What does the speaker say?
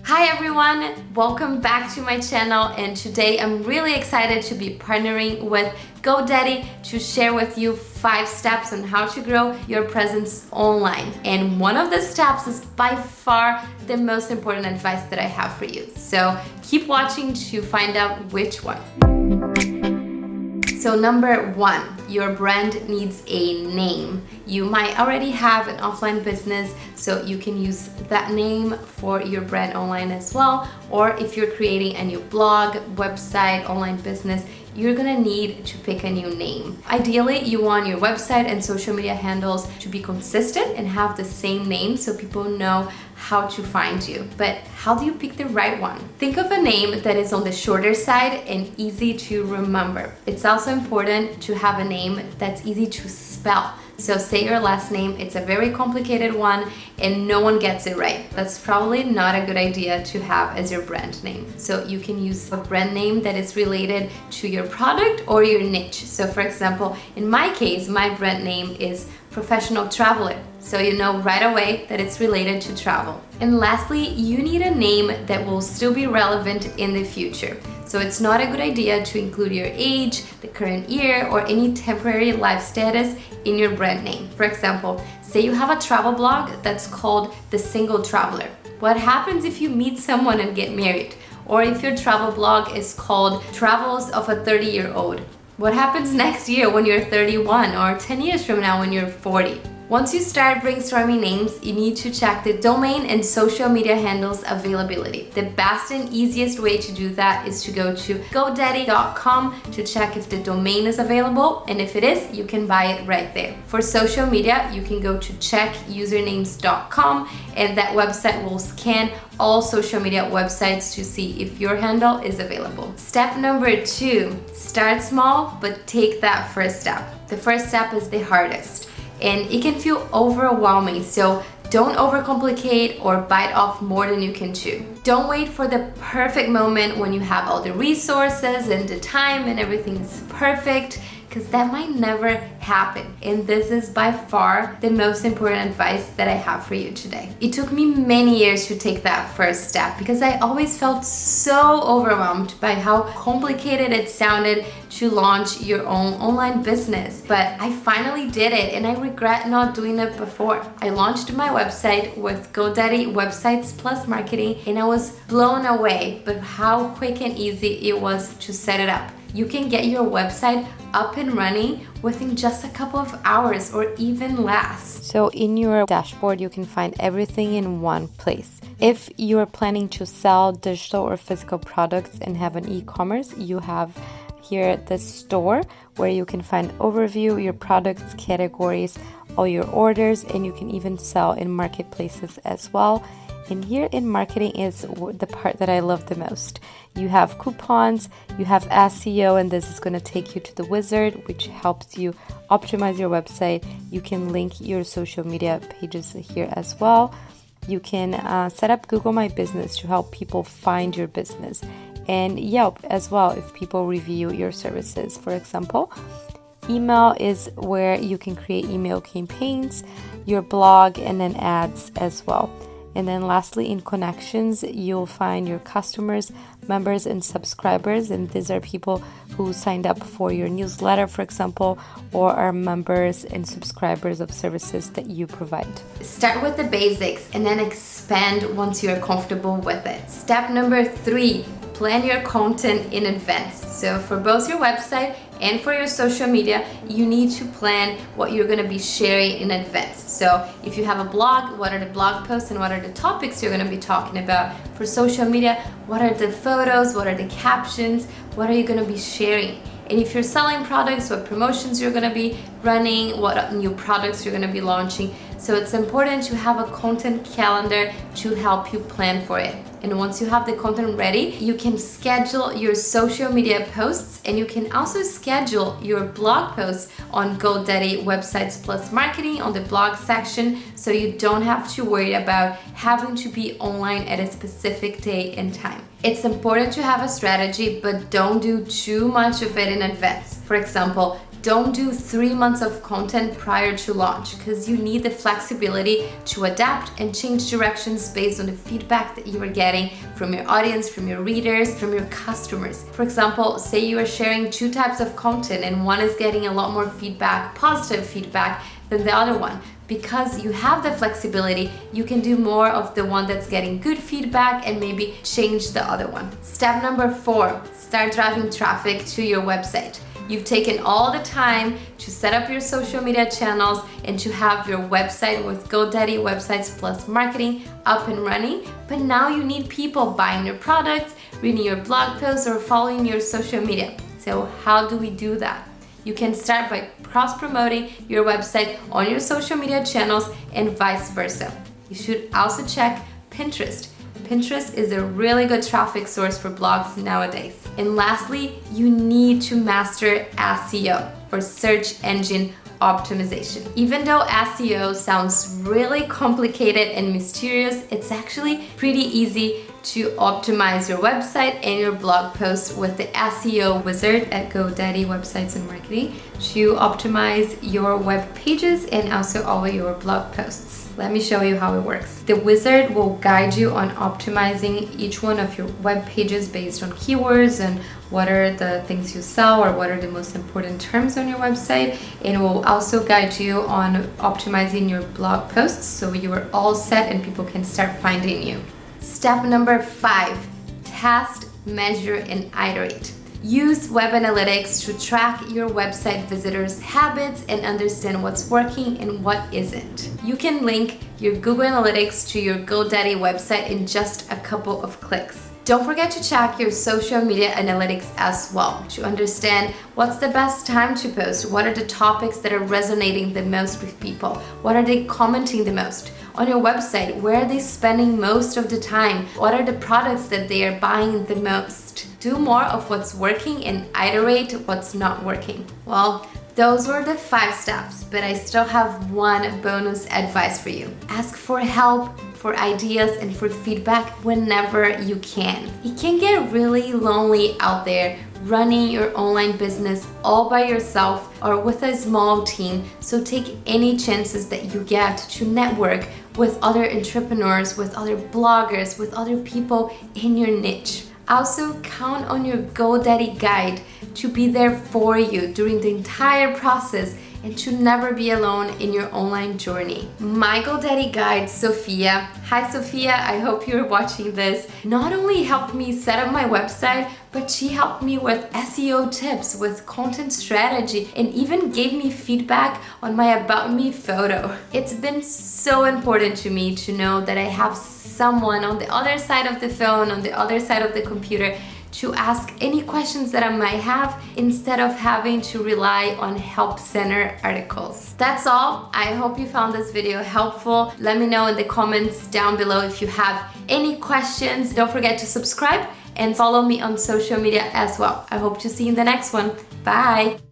Hi everyone, welcome back to my channel, and today I'm really excited to be partnering with GoDaddy to share with you 5 steps on how to grow your presence online. And one of the steps is by far the most important advice that I have for you. So keep watching to find out which one. So number 1, your brand needs a name. You might already have an offline business, so you can use that name for your brand online as well. Or if you're creating a new blog, website, online business, you're gonna need to pick a new name. Ideally, you want your website and social media handles to be consistent and have the same name so people know how to find you. But how do you pick the right one? Think of a name that is on the shorter side and easy to remember. It's also important to have a name that's easy to spell. So say your last name, it's a very complicated one and no one gets it right. That's probably not a good idea to have as your brand name. So you can use a brand name that is related to your product or your niche. So for example, in my case, my brand name is Professional Traveler. So you know right away that it's related to travel. And lastly, you need a name that will still be relevant in the future. So it's not a good idea to include your age, the current year, or any temporary life status in your brand name. For example, say you have a travel blog that's called The Single Traveler. What happens if you meet someone and get married? Or if your travel blog is called Travels of a 30-year-old? What happens next year when you're 31 or 10 years from now when you're 40? Once you start brainstorming names, you need to check the domain and social media handles availability. The best and easiest way to do that is to go to GoDaddy.com to check if the domain is available, and if it is, you can buy it right there. For social media, you can go to checkusernames.com, and that website will scan all social media websites to see if your handle is available. Step number 2, start small, but take that first step. The first step is the hardest, and it can feel overwhelming, so don't overcomplicate or bite off more than you can chew. Don't wait for the perfect moment when you have all the resources and the time and everything is perfect, because that might never happen. And this is by far the most important advice that I have for you today. It took me many years to take that first step because I always felt so overwhelmed by how complicated it sounded to launch your own online business. But I finally did it, and I regret not doing it before. I launched my website with GoDaddy Websites Plus Marketing, and I was blown away by how quick and easy it was to set it up. You can get your website up and running within just a couple of hours or even less. So in your dashboard, you can find everything in one place. If you are planning to sell digital or physical products and have an e-commerce, you have here the store where you can find overview, your products, categories, all your orders, and you can even sell in marketplaces as well. And here in marketing is the part that I love the most. You have coupons, you have SEO, and this is going to take you to the wizard, which helps you optimize your website. You can link your social media pages here as well. You can set up Google My Business to help people find your business, and Yelp as well if people review your services, for example. Email is where you can create email campaigns, your blog, and then ads as well. And then lastly, in connections, you'll find your customers, members, and subscribers. And these are people who signed up for your newsletter, for example, or are members and subscribers of services that you provide. Start with the basics and then expand once you're comfortable with it. Step number 3, plan your content in advance. So for both your website and for your social media, you need to plan what you're going to be sharing in advance. So if you have a blog, what are the blog posts and what are the topics you're going to be talking about? For social media, what are the photos, what are the captions, what are you going to be sharing? And if you're selling products, what promotions you're going to be running, what new products you're going to be launching. So it's important to have a content calendar to help you plan for it. And once you have the content ready, you can schedule your social media posts, and you can also schedule your blog posts on GoDaddy Websites Plus Marketing on the blog section, so you don't have to worry about having to be online at a specific day and time. It's important to have a strategy, but don't do too much of it in advance. For example, Don't do 3 months of content prior to launch because you need the flexibility to adapt and change directions based on the feedback that you are getting from your audience, from your readers, from your customers. For example, say you are sharing 2 types of content and one is getting a lot more feedback, positive feedback, than the other one. Because you have the flexibility, you can do more of the one that's getting good feedback and maybe change the other one. Step number 4, start driving traffic to your website. You've taken all the time to set up your social media channels and to have your website with GoDaddy Websites Plus Marketing up and running, but now you need people buying your products, reading your blog posts, or following your social media. So how do we do that? You can start by cross-promoting your website on your social media channels and vice versa. You should also check Pinterest. Pinterest is a really good traffic source for blogs nowadays. And lastly, you need to master SEO, or search engine optimization. Even though SEO sounds really complicated and mysterious, it's actually pretty easy to optimize your website and your blog posts with the SEO wizard at GoDaddy Websites and Marketing to optimize your web pages and also all your blog posts. Let me show you how it works. The wizard will guide you on optimizing each one of your web pages based on keywords and what are the things you sell or what are the most important terms on your website. And it will also guide you on optimizing your blog posts so you are all set and people can start finding you. Step number 5, test, measure, and iterate. Use web analytics to track your website visitors' habits and understand what's working and what isn't. You can link your Google Analytics to your GoDaddy website in just a couple of clicks. Don't forget to check your social media analytics as well to understand what's the best time to post, what are the topics that are resonating the most with people, what are they commenting the most. On your website, where are they spending most of the time? What are the products that they are buying the most? Do more of what's working and iterate what's not working. Well, those were the 5 steps, but I still have one bonus advice for you. Ask for help, for ideas, and for feedback whenever you can. It can get really lonely out there running your online business all by yourself or with a small team, so take any chances that you get to network with other entrepreneurs, with other bloggers, with other people in your niche. Also, count on your GoDaddy guide to be there for you during the entire process and to never be alone in your online journey. My GoDaddy guide, Sophia, hi Sophia, I hope you're watching this, not only helped me set up my website, but she helped me with SEO tips, with content strategy, and even gave me feedback on my About Me photo. It's been so important to me to know that I have someone on the other side of the phone, on the other side of the computer, to ask any questions that I might have instead of having to rely on help center articles. That's all. I hope you found this video helpful. Let me know in the comments down below if you have any questions. Don't forget to subscribe and follow me on social media as well. I hope to see you in the next one. Bye.